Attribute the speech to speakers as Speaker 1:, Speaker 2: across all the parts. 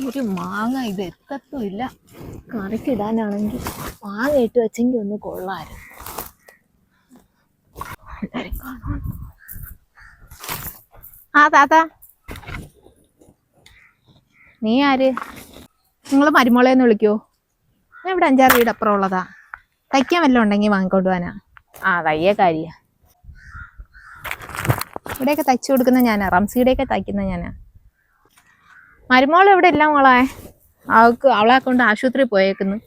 Speaker 1: ഒരു മാങ്ങ ഇത് എത്തത്തുമില്ല. കറിക്കിടാനാണെങ്കിൽ മാങ്ങ ഇട്ട് വെച്ചെങ്കിൽ ഒന്ന് കൊള്ളായിരുന്നു. ആ താത്ത, നീ ആര്? നിങ്ങൾ മരുമോളേന്ന് വിളിക്കോ? ഞാൻ ഇവിടെ 5-6 വീട് അപ്പുറം ഉള്ളതാ. തയ്ക്കാൻ വല്ലതും ഉണ്ടെങ്കിൽ വാങ്ങിക്കൊണ്ട് പോവാനാ. ആ തയ്യക്കാരിയാ. ഇവിടെയൊക്കെ തയ്ച്ചു കൊടുക്കുന്ന ഞാനാ. റംസിയുടെയൊക്കെ തയ്ക്കുന്ന ഞാനാ. മരുമോൾ ഇവിടെ ഇല്ല മോളെ. അവളെ കൊണ്ട് ആശുപത്രി പോയേക്കുന്നു.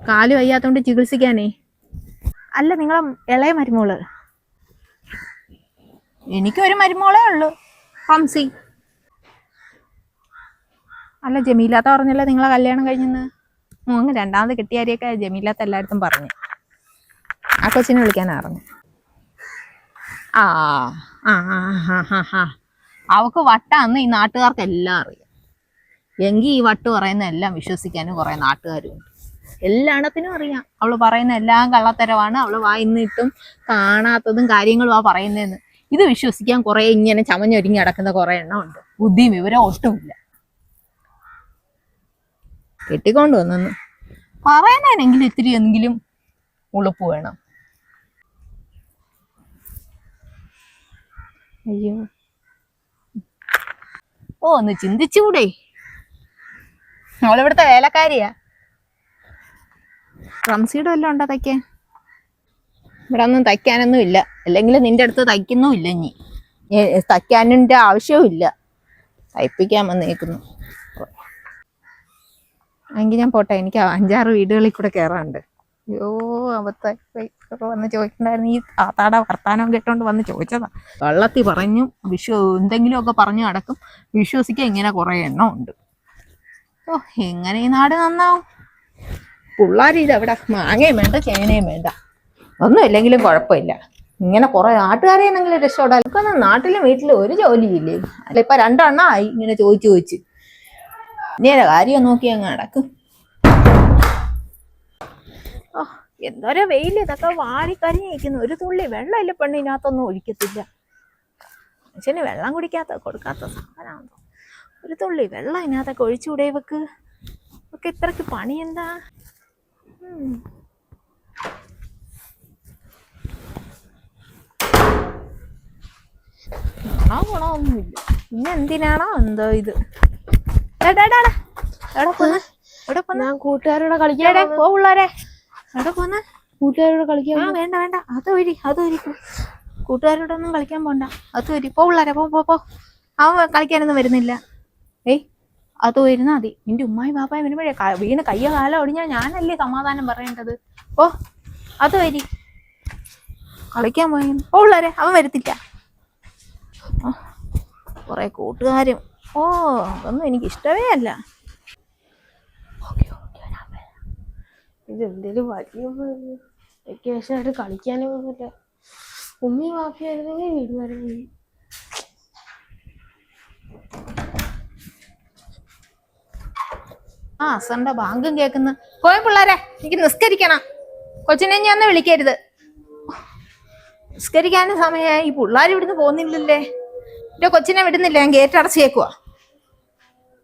Speaker 1: കാല് വയ്യാത്തോണ്ട് ചികിത്സിക്കാനേ. അല്ല, നിങ്ങളെ ഇളയ മരുമോള്. എനിക്കൊരു മരുമോളേ ഉള്ളു, റംസി. അല്ല, ജമീലാത്ത പറഞ്ഞല്ലോ നിങ്ങളെ കല്യാണം കഴിഞ്ഞെന്ന്. അങ്ങ് രണ്ടാമത് കെട്ടിയാരിയൊക്കെ ജമീലാത്ത എല്ലായിടത്തും പറഞ്ഞു. ആ കൊച്ചിനെ വിളിക്കാനാ പറഞ്ഞു. ആ ആ ആ അവക്ക് വട്ടാന്ന് ഈ നാട്ടുകാർക്ക് എല്ലാം അറിയാം. എങ്കിൽ ഈ വട്ട് പറയുന്ന എല്ലാം വിശ്വസിക്കാനും കുറെ നാട്ടുകാരുണ്ട്. എല്ലാണത്തിനും അറിയാം അവള് പറയുന്ന എല്ലാം കള്ളത്തരവാണ്. അവള് വായിന്നിട്ടും കാണാത്തതും കാര്യങ്ങളും ആ പറയുന്നതെന്ന്. ഇത് വിശ്വസിക്കാൻ കുറെ ഇങ്ങനെ ചമഞ്ഞൊരുങ്ങി നടക്കുന്ന കുറെ എണ്ണം ഉണ്ട്. ബുദ്ധിയും വിവരം ഒട്ടുമില്ല. കെട്ടിക്കൊണ്ട് വന്നു പറയുന്നതിനെങ്കിലും ഇത്തിരി എന്തെങ്കിലും ഉളുപ്പ് വേണം. അയ്യോ, ഒന്ന് ചിന്തിച്ചൂടെ? അവളിവിടുത്തെ വേലക്കാരിയാ. റംസിയുടെ വല്ലതും ഉണ്ടോ തയ്ക്കാൻ? ഇവിടെ ഒന്നും തയ്ക്കാനൊന്നും ഇല്ല. അല്ലെങ്കിൽ നിന്റെ അടുത്ത് തയ്ക്കുന്നും ഇല്ല. ഇനി തയ്ക്കാനിൻ്റെ ആവശ്യവും ഇല്ല. തയ്പ്പിക്കാൻ വന്നേക്കുന്നു. എങ്കിൽ ഞാൻ പോട്ടെ. എനിക്ക് 5-6 വീടുകളിൽ കൂടെ കയറാനുണ്ട്. അയ്യോ, വന്ന് ചോദിക്കണ്ടായിരുന്നു. ഈ താത്താടെ വർത്താനം കേട്ടോണ്ട് വന്ന് ചോദിച്ചതാ. വെള്ളത്തിൽ പറഞ്ഞു എന്തെങ്കിലുമൊക്കെ പറഞ്ഞു നടക്കും. വിശ്വസിക്കാൻ ഇങ്ങനെ കുറെ എണ്ണം ഉണ്ട്. ഓ, എങ്ങനെ ഈ നാട് നന്നാവും? പിള്ളേർ ഇതെവിടെ മാങ്ങയും വേണ്ട, ചേനയും വേണ്ട, ഒന്നും ഇല്ലെങ്കിലും കുഴപ്പമില്ല. ഇങ്ങനെ കുറെ നാട്ടുകാരെ എന്തെങ്കിലും രക്ഷപ്പെടാൻ. എനിക്കൊന്നും നാട്ടിലും വീട്ടിലും ഒരു ജോലിയില്ലേ. അല്ല, ഇപ്പൊ 2 എണ്ണമായി ഇങ്ങനെ ചോദിച്ച് ഇനി കാര്യം നോക്കി അങ്ങ് നടക്കും. ഓ, എന്തോരോ വെയിൽ. ഇതൊക്കെ വാടിക്കരിഞ്ഞിരിക്കുന്നു. ഒരു തുള്ളി വെള്ളമില്ല പെണ്ണിനകത്തൊന്നും ഒഴിക്കത്തില്ല. മനുഷ്യന് വെള്ളം കൊടുക്കാത്ത സാധനമാണോ? ഒരു തുള്ളി വെള്ളം ഇതിനകത്തൊക്കെ ഒഴിച്ചുകൂടെ ഇവക്ക്? ഒക്കെ ഇത്രക്ക് പണി എന്താ? ഗുണമൊന്നുമില്ല. പിന്നെ എന്തിനാണോ എന്തോ ഇത്.
Speaker 2: ഞാൻ കൂട്ടുകാരോടെ കളിക്കാൻ
Speaker 1: പിള്ളേരെ എവിടെ പോന്ന?
Speaker 2: കൂട്ടുകാരോട് കളിക്കാൻ.
Speaker 1: വേണ്ട, അത് വരി. കൂട്ടുകാരോടൊന്നും കളിക്കാൻ പോണ്ട. അത് വരി. പിള്ളേരെ പോ. അവൻ കളിക്കാനൊന്നും വരുന്നില്ല. അത് വരുന്നാ മതി. നിന്റെ ഉമ്മായി ബാപ്പായും വരുമ്പോഴേ വീണ് കയ്യോ കാലോ ഒടിഞ്ഞാൽ ഞാനല്ലേ സമാധാനം പറയേണ്ടത്. ഓ, അത് വരി. കളിക്കാൻ പോയി പിള്ളേരെ. അവൻ വരുത്തില്ല. കുറെ കൂട്ടുകാരും. ഓ, അതൊന്നും എനിക്ക് ഇഷ്ടമേ അല്ല.
Speaker 2: ഇതെന്തേലും വലിയ വെക്കേഷനായിട്ട് കളിക്കാനും പോകില്ല. ഉമ്മി വാപ്പിയായിരുന്നെങ്കിൽ വീട് വരെ പോയി.
Speaker 1: അസറിന്റെ ബാങ്കും കേൾക്കുന്നു. പോയ പിള്ളേരെ, എനിക്ക് നിസ്കരിക്കണം. കൊച്ചിനെ ഞാൻ ഒന്ന് വിളിക്കരുത്. നിസ്കരിക്കാനും സമയമായി. ഈ പിള്ളേർ ഇവിടുന്ന് പോകുന്നില്ലല്ലേ. എന്റെ കൊച്ചിനെ വിടുന്നില്ല. ഞാൻ ഗേറ്റ് അടച്ചേക്കുവാ.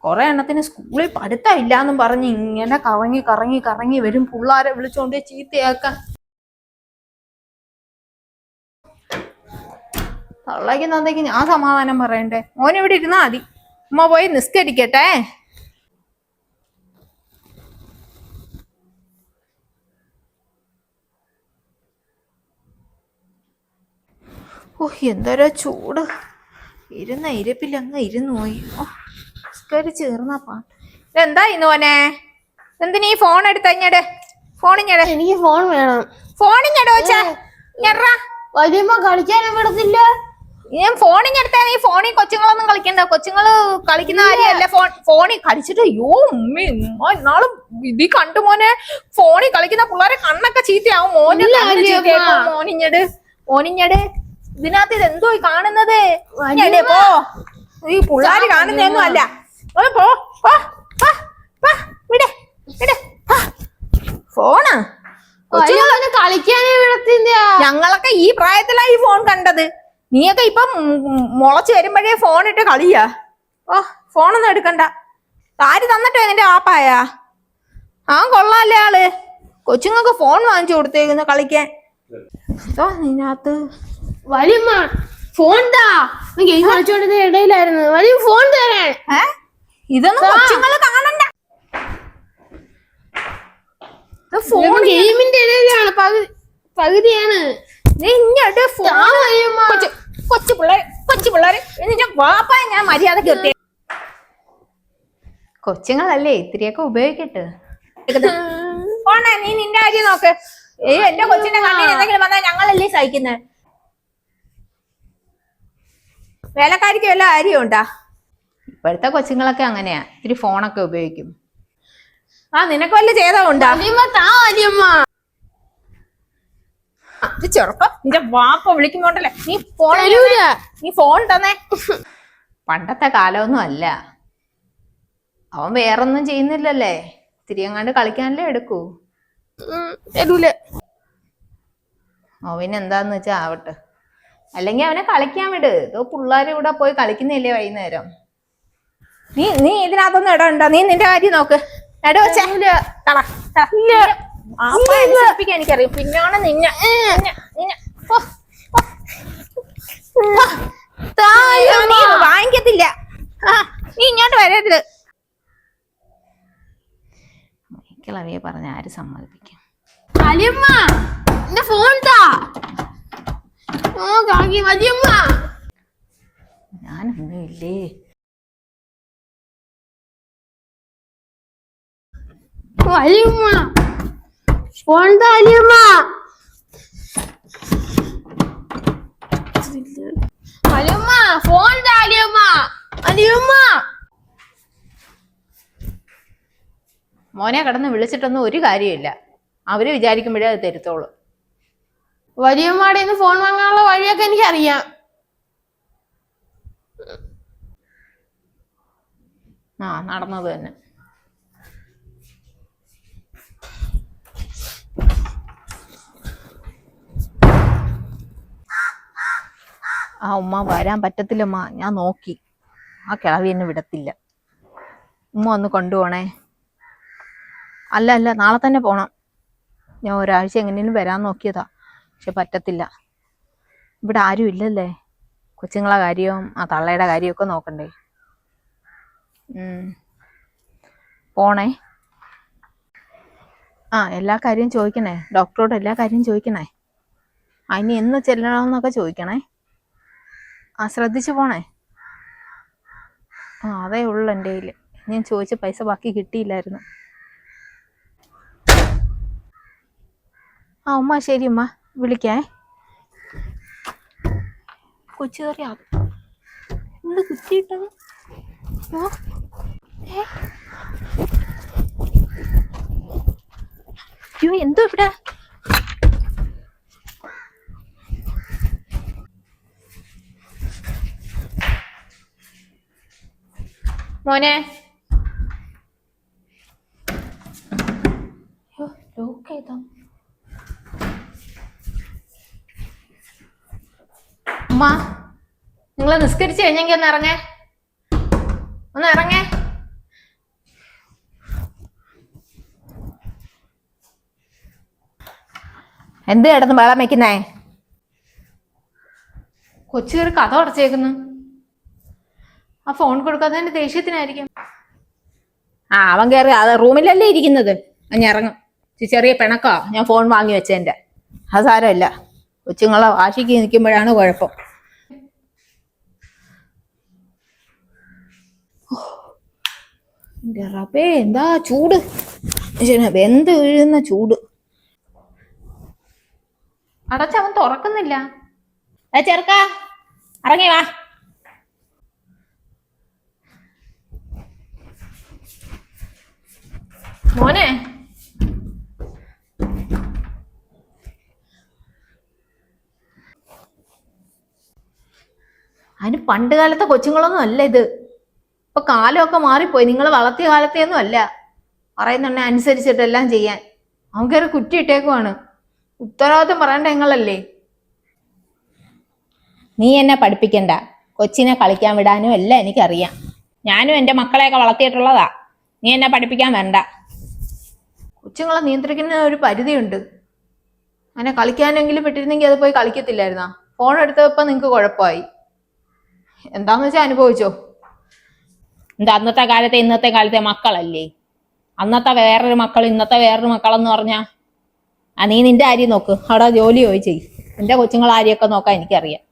Speaker 1: കുറെ എണ്ണത്തിന് സ്കൂളിൽ പഠിത്തം ഇല്ലാന്നും പറഞ്ഞ് ഇങ്ങനെ കറങ്ങി വരും. പിള്ളേരെ വിളിച്ചോണ്ട് ചീത്തയാക്കാൻ. തള്ളയ്ക്കുന്നതേക്ക് ഞാൻ സമാധാനം പറയണ്ടേ? മോനിവിടെ ഇരുന്നാ മതി. ഉമ്മ പോയി നിസ്കരിക്കട്ടെ. ഓ, എന്തോരോ ചൂട്. ഇരുന്ന ഇരിപ്പിലങ്ങ് ഇരുന്നു പോയി. നിസ്കരിച്ച് തീർന്ന പാട്ട്. ഇതെന്താ ഇന്നോനെ? എന്തിനീ ഫോൺ എടുത്തഞ്ഞട്? ഫോണിഞ്ഞട്.
Speaker 2: എനിക്ക് ഫോൺ വേണം.
Speaker 1: ഫോണിഞ്ഞടോ വെച്ചാ
Speaker 2: വരുമ്പോ കളിക്കാനും വിടത്തില്ല.
Speaker 1: ഞാൻ ഫോണിഞ്ഞെടുത്താ. നീ ഫോണിൽ കൊച്ചുങ്ങളൊന്നും കളിക്കണ്ട. കൊച്ചുങ്ങള് കളിക്കുന്ന കാര്യമല്ല. ഫോണിൽ കളിച്ചിട്ട് അയ്യോ ഉമ്മ നാളും ഇതി കണ്ടു മോനെ. ഫോണിൽ കളിക്കുന്ന പിള്ളേരെ കണ്ണൊക്കെ ചീത്തയാവും. മോനിഞ്ഞട്. ഇതിനകത്ത് ഇത് എന്തോ കാണുന്നത്? പോ. ഈ പിള്ളേര് കാണുന്നൊന്നും അല്ല. ഫോണ്
Speaker 2: കളിക്കാനേ വിടത്തില്ല.
Speaker 1: ഞങ്ങളൊക്കെ ഈ പ്രായത്തിലാ ഈ ഫോൺ കണ്ടത്. നീയൊക്കെ ഇപ്പം മുളച്ച് വരുമ്പോഴേ ഫോൺ ഇട്ട് കളിയാ. ഫോണൊന്നും എടുക്കണ്ട. ആര് തന്നിട്ടോ നിന്റെ ആപ്പായ? ആ കൊള്ളാല്ലേ ആള്. കൊച്ചുങ്ങൾക്ക് ഫോൺ വാങ്ങിച്ചു കൊടുത്തേക്കുന്നു കളിക്കാൻ. എന്തോ ഇതിനകത്ത്?
Speaker 2: വലിയമ്മ ഫോൺ താ. ഗെയിം കളിച്ചോണ്ടിരുന്ന ഇടയിലായിരുന്നു. വലിയ ഫോൺ തരാൻ.
Speaker 1: ഇതൊന്നും കൊച്ചുങ്ങള് കാണണ്ട.
Speaker 2: ഫോൺ ഗെയിമിന്റെ ഇടയിലാണ്. പകുതിയാണ്.
Speaker 1: നീ ഇങ്ങോട്ട് കൊച്ചു പിള്ളേര് നിന്റെ വാപ്പായ ഞാൻ മര്യാദക്ക് എത്തി. കൊച്ചുങ്ങളല്ലേ, ഇത്തിരിയൊക്കെ ഉപയോഗിക്കട്ടെ. പോണേ, നീ നിന്റെ കാര്യം നോക്ക്. എന്റെ കൊച്ചിന്റെ കണ്ണിന് എന്തെങ്കിലും വന്നാൽ ഞങ്ങളല്ലേ സഹിക്കുന്നേ. വേലക്കാരിക്ക് വല്ല കാര്യമുണ്ടാ? ഇപ്പോഴത്തെ കൊച്ചുങ്ങളൊക്കെ അങ്ങനെയാ, ഇത്തിരി ഫോണൊക്കെ ഉപയോഗിക്കും. ആ നിനക്ക് വല്ല ചെയ്തോണ്ടാ? ചെറുപ്പം നിന്റെ വാപ്പ വിളിക്കുമ്പോണ്ടല്ലേ നീ ഫോൺ തന്നെ. പണ്ടത്തെ കാലമൊന്നും അല്ല. അവൻ വേറൊന്നും ചെയ്യുന്നില്ലല്ലേ, ഇത്തിരി എങ്ങാണ്ട് കളിക്കാനല്ലേ എടുക്കൂ. അവനെന്താന്ന് വെച്ചാ ആവട്ടെ. അല്ലെങ്കിൽ അവനെ കളിക്കാൻ വിട്. ഇതോ പിള്ളേരുടെ കൂടെ പോയി കളിക്കുന്നില്ലേ വൈകുന്നേരം. നീ ഇതിനകത്തൊന്നും ഇടണ്ട. നീ നിന്റെ കാര്യം നോക്ക്. എനിക്കറിയാം. പിന്നാണ് നിന്നെ വാങ്ങിക്കത്തില്ല. നീ ഇങ്ങോട്ട് വരരുത്. മൈക്കിളവിയെ പറഞ്ഞ ആര് സമ്മതിപ്പിക്കും?
Speaker 2: ഫോൺ താ.
Speaker 1: ഞാനൊന്നും ഇല്ലേ.
Speaker 2: ഫോൺ താ വലിയമ്മ. വലിയമ്മ ഫോൺ താ വലിയമ്മ. വലിയമ്മ
Speaker 1: മോനെ കിടന്ന് വിളിച്ചിട്ടൊന്നും ഒരു കാര്യമില്ല. അവര് വിചാരിക്കുമ്പോഴേ അത് തരുത്തോളൂ.
Speaker 2: വലിയമ്മയുടെ ഫോൺ വാങ്ങാനുള്ള വഴിയൊക്കെ എനിക്കറിയാം.
Speaker 1: നടന്നത് തന്നെ. ഉമ്മ വരാൻ പറ്റത്തില്ലമ്മ. ഞാൻ നോക്കി, ആ കിളവി എന്നെ വിടത്തില്ല. ഉമ്മ ഒന്ന് കൊണ്ടുപോണേ. അല്ല നാളെ തന്നെ പോണം. ഞാൻ ഒരാഴ്ച എങ്ങനെയും വരാൻ നോക്കിയതാ, പക്ഷെ പറ്റത്തില്ല. ഇവിടെ ആരും ഇല്ലല്ലേ. കൊച്ചുങ്ങളെ കാര്യവും ആ തള്ളയുടെ കാര്യമൊക്കെ നോക്കണ്ടേ. പോണേ. എല്ലാ കാര്യവും ചോദിക്കണേ. ഡോക്ടറോട് എല്ലാ കാര്യവും ചോദിക്കണേ. ഇനി എന്ന് ചെല്ലണമെന്നൊക്കെ ചോദിക്കണേ. ശ്രദ്ധിച്ചു പോണേ. അതേ ഉള്ളു എൻ്റെ കയ്യിൽ. ഞാൻ ചോദിച്ച പൈസ ബാക്കി കിട്ടിയില്ലായിരുന്നു. ഉമ്മ ശരി ഉമ്മ, വിളിക്കേ. കൊച്ചു കയറി എന്ത് കുത്തിയിട്ടത്? അയ്യോ എന്തോ ഇവിടെ. മോനെ ലോക്ക് ചെയ്തോ? അമ്മ നിങ്ങൾ നിസ്കരിച്ചു കഴിഞ്ഞെങ്കിൽ ഒന്ന് ഇറങ്ങേ. എന്ത് കിടന്ന് ബഹളം വെക്കുന്നേ? കൊച്ചു കയറി കഥ അടച്ചേക്കുന്നു. ആ ഫോൺ കൊടുക്കാത്തതിന്റെ ദേഷ്യത്തിനായിരിക്കും. അവൻ കയറി അത് റൂമിലല്ലേ ഇരിക്കുന്നത്. ഞാൻ ഇറങ്ങും. ചെറിയ പിണക്കാ ഞാൻ ഫോൺ വാങ്ങി വെച്ചതിന്റെ. അത് സാരമില്ല. കൊച്ചുങ്ങളെ വാശിക്ക് നിൽക്കുമ്പോഴാണ് കുഴപ്പം. എന്റെ റബ്ബേ എന്താ ചൂട്. വെന്ത് വീഴുന്ന ചൂട്. അടച്ചവൻ തുറക്കുന്നില്ല. ചെറുക്കാ ഇറങ്ങി വാ. മോനെ അതിന് പണ്ട് കാലത്തെ കൊച്ചുങ്ങളൊന്നും അല്ല ഇത്. ഇപ്പൊ കാലമൊക്കെ മാറിപ്പോയി. നിങ്ങൾ വളർത്തിയ കാലത്തെയൊന്നും അല്ല. പറയുന്നുണ്ടെ അനുസരിച്ചിട്ടെല്ലാം ചെയ്യാൻ. അവൻ കയറി കുറ്റിയിട്ടേക്കുവാണ്. ഉത്തരവാദിത്വം പറയേണ്ട നിങ്ങളല്ലേ. നീ എന്നെ പഠിപ്പിക്കണ്ട. കൊച്ചിനെ കളിക്കാൻ വിടാനും എല്ലാം എനിക്കറിയാം. ഞാനും എൻ്റെ മക്കളെയൊക്കെ വളർത്തിയിട്ടുള്ളതാ. നീ എന്നെ പഠിപ്പിക്കാൻ വേണ്ട. കൊച്ചുങ്ങളെ നിയന്ത്രിക്കുന്ന ഒരു പരിധിയുണ്ട്. അങ്ങനെ കളിക്കാനെങ്കിലും വിട്ടിരുന്നെങ്കിൽ അത് പോയി കളിക്കത്തില്ലായിരുന്നാ? ഫോൺ എടുത്തപ്പോ നിങ്ങക്ക് കുഴപ്പമായി. എന്താന്ന് വെച്ചാൽ അനുഭവിച്ചോ. എന്താ അന്നത്തെ കാലത്തെ ഇന്നത്തെ കാലത്തെ മക്കളല്ലേ? അന്നത്തെ വേറൊരു മക്കൾ ഇന്നത്തെ വേറൊരു മക്കളെന്ന് പറഞ്ഞാ നീ നിന്റെ കാര്യം നോക്ക്, അവിടെ ജോലി പോയി ചെയ്. എന്റെ കൊച്ചുങ്ങളെ കാര്യമൊക്കെ നോക്കാൻ എനിക്കറിയാം.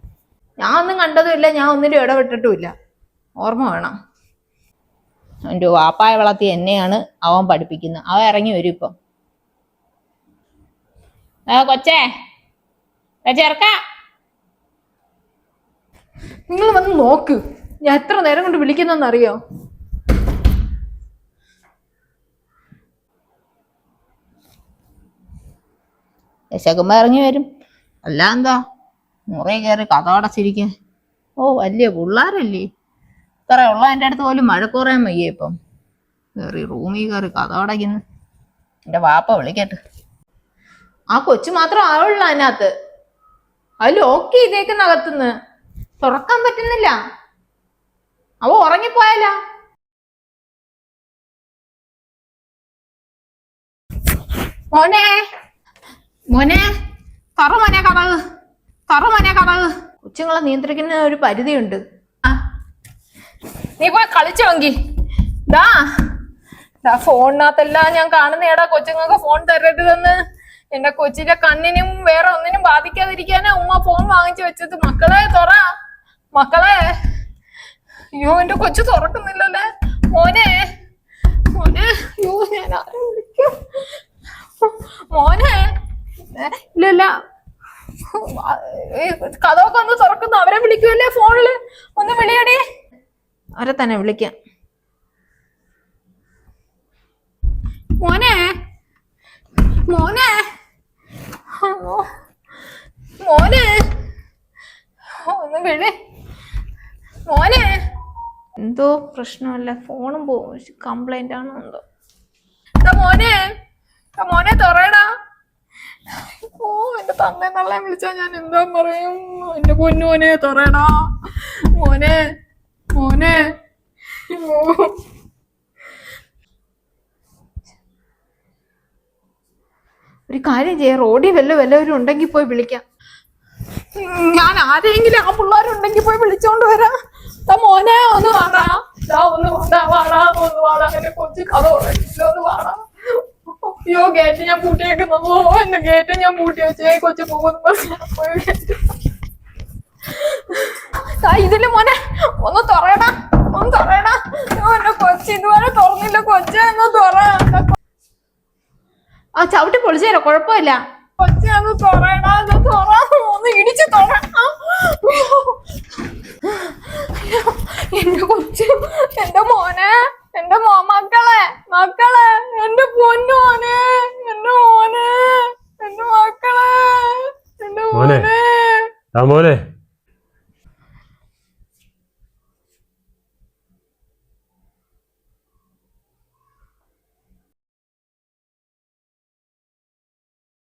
Speaker 1: ഞാൻ ഒന്നും കണ്ടതുമില്ല, ഞാൻ ഒന്നിനും ഇടപെട്ടിട്ടുമില്ല. ഓർമ്മ വേണം. എൻ്റെ വാപ്പായ വളർത്തി എന്നെയാണ് അവൻ പഠിപ്പിക്കുന്നത്. അവൻ ഇറങ്ങി വരും ഇപ്പം. കൊച്ചേ ചേർക്ക, നിങ്ങൾ വന്ന് നോക്ക്. ഞാൻ എത്ര നേരം കൊണ്ട് വിളിക്കുന്നറിയോ? ദശകുമ്പ ഇറങ്ങി വരും. അല്ല എന്താ മുറി കയറി കഥ അടച്ചിരിക്കാൻ. വലിയ പിള്ളാരല്ലേ? ഇത്ര ഉള്ള എൻ്റെ അടുത്ത് പോലും മഴക്കുറയാൻ വയ്യ. ഇപ്പം കയറി റൂമിൽ കയറി കഥ അടയ്ക്കുന്നു. എൻ്റെ വാപ്പ വിളിക്കട്ടെ. ആ കൊച്ചു മാത്രം ആളുള്ള അതിനകത്ത്. അത് ലോക്ക് ചെയ്തേക്കുന്നകത്തുനിന്ന് തുറക്കാൻ പറ്റുന്നില്ല. അവ ഉറങ്ങിപ്പോയാലാ? മോനെ മോനെ തറ മോനെ കഥക്, തറ മോനെ കഥക്. കൊച്ചുങ്ങളെ നിയന്ത്രിക്കുന്ന ഒരു പരിധിയുണ്ട്. നീ പോയി കളിച്ചോങ്കി. ഫോണിനകത്തെല്ലാം ഞാൻ കാണുന്നേടാ കൊച്ചുങ്ങൾക്ക് ഫോൺ തരരുതെന്ന്. എന്റെ കൊച്ചിന്റെ കണ്ണിനും വേറെ ഒന്നിനും ബാധിക്കാതിരിക്കാനാ ഉമ്മ ഫോൺ വാങ്ങിച്ചു വെച്ചത്. മക്കളെ തുറ, മക്കളെ. അയ്യോ എന്റെ കൊച്ചു തുറക്കുന്നില്ലല്ലേ. മോനെ മോനെ, അയ്യോ ഞാൻ ആരെ വിളിക്കും? മോനെ ഇല്ലല്ല, കഥമൊക്കെ ഒന്ന് തുറക്കുന്നു. അവരെ വിളിക്കുമല്ലേ ഫോണില്? ഒന്ന് വിളിയടി. അവരെ തന്നെ വിളിക്കാം. മോനെ മോനെ മോനെ, ഒന്ന് വിളി മോനെ. എന്തോ പ്രശ്നമല്ല, ഫോണും കംപ്ലൈന്റ് ആണോ എന്തോ. മോനെ മോനെ തുറയടാ. എന്റെ തന്നേ തള്ളേ വിളിച്ചാ ഞാൻ എന്താ പറയും? എന്റെ പൊന്നുമോനെ തുറയടാ. മോനെ മോനെ. ഒരു കാര്യം ചെയ്യാം, റോഡിൽ വല്ലവരും ഉണ്ടെങ്കിൽ പോയി വിളിക്കാം. ഞാൻ ആരെങ്കിലും ആ പിള്ളേരുണ്ടെങ്കിൽ പോയി വിളിച്ചോണ്ട് വരാം. മോനെ ഒന്ന് വാടാ, ഒന്ന് വാടാ, ഒന്ന് വാടാ. എന്റെ കൊച്ചു കഥ ഒന്ന് വാടാ. അയ്യോ ഗേറ്റ് ഞാൻ പൂട്ടിയേക്കുന്നതോ, എന്റെ ഗേറ്റ് ഞാൻ പൂട്ടി വെച്ചേ. കൊച്ചു പോകുന്നു. ഇതില് മോനെ ഒന്ന് തുറയടാ, ഒന്ന് തുറയടാ. എന്റെ കൊച്ചു ഇതുവരെ തുറന്നില്ല. കൊച്ചെ ഒന്ന് തുറ. ചവിട്ടി പൊളിച്ചേരോ, കുഴപ്പമില്ല. കൊച്ചെ ഒന്ന് തുറയടാ, തുറ. ഒന്ന് ഇടിച്ച് തുറ. എന്റെ കൊച്ചു, എന്റെ മോനെ, എന്റെ മക്കളെ മക്കളെ, എന്റെ പൊന്നോനെ, എന്റെ മോനെ, എന്റെ മക്കളെ, എന്റെ മോനെ.